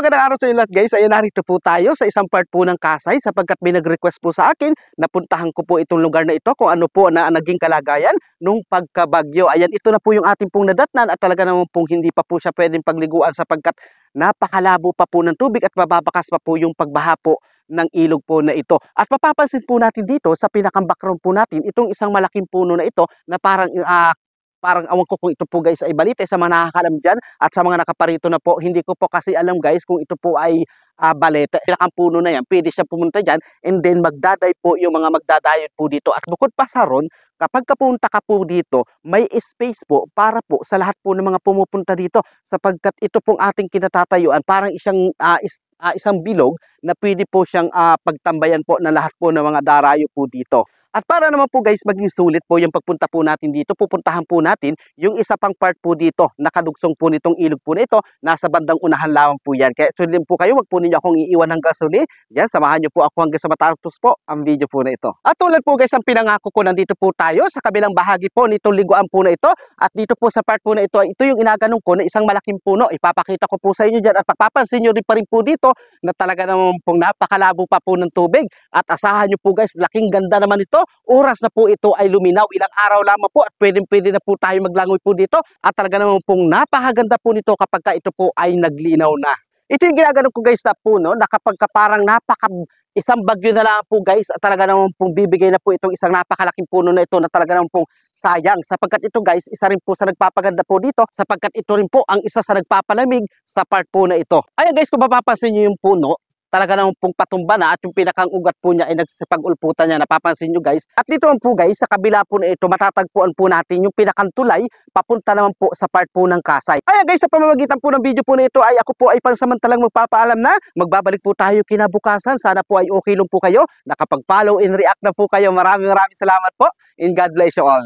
magandang araw sa inyo lahat guys. Ayan, narito po tayo sa isang part po ng Kasay sapagkat may nag-request po sa akin na puntahan ko po itong lugar na ito kung ano po na naging kalagayan nung pagkabagyo. Ayan, ito na po yung ating pong nadatnan at talaga naman pong hindi pa po siya pwedeng pagliguan sapagkat napakalabo pa po ng tubig at mababakas pa po yung pagbaha po ng ilog po na ito. At mapapansin po natin dito sa pinakang-background po natin itong isang malaking puno na ito na parang awan ko kung ito po guys ay balite sa mga nakakalam dyan at sa mga nakaparito na po. Hindi ko po kasi alam guys kung ito po ay balete. Pinakang puno na yan, pwede siya pumunta dyan and then magdaday po yung mga magdadayon po dito. At bukod pa sa ron, kapag kapunta ka po dito, may space po para po sa lahat po ng mga pumupunta dito sapagkat ito pong ating kinatatayuan parang isang bilog na pwede po siyang pagtambayan po na lahat po ng mga darayo po dito. At para naman po guys maging sulit po yung pagpunta po natin dito, pupuntahan po natin yung isa pang part po dito, nakadugsong po nitong ilog po na ito, nasa bandang unahan lamang po yan. Kaya sundin po kayo, wag po ninyo akong iiwan hanggang suli. Yan, samahan nyo po ako hanggang sa matapos po ang video po na ito. At tulad po guys, ang pinangako ko, nandito po tayo sa kabilang bahagi po nitong liguan po na ito. At dito po sa part po na ito, ito yung inaganong ko na isang malaking puno. Ipapakita ko po sa inyo dyan at papapansin nyo rin pa rin po dito na talaga naman pong napakalabo pa po ng tubig. At asahan nyo po guys, laking ganda naman ito. Oras na po ito ay luminaw, ilang araw lamang po at pwede na po tayo maglangoy po dito at talaga naman pong napakaganda po nito kapag ito po ay naglinaw na. Ito yung ginagano ko guys na puno na kapag parang isang bagyo na lang po guys at talaga naman pong bibigay na po itong isang napakalaking puno na ito na talaga naman pong sayang sapagkat ito guys isa rin po sa nagpapaganda po dito sapagkat ito rin po ang isa sa nagpapalamig sa part po na ito. Ayan guys, kung mapapansin nyo yung puno, talaga naman pong patumba na at yung pinakang ugat po niya ay nagsipag-ulputan niya, napapansin nyo guys. At dito naman po guys, sa kabila po na ito, matatagpuan po natin yung pinakang tulay papunta naman po sa part po ng Kasay. Ayan guys, sa pamamagitan po ng video po na ito ay ako po ay pansamantalang magpapaalam na magbabalik po tayo kinabukasan. Sana po ay okay lang po kayo, nakapag-follow and react na po kayo. Maraming salamat po and God bless you all.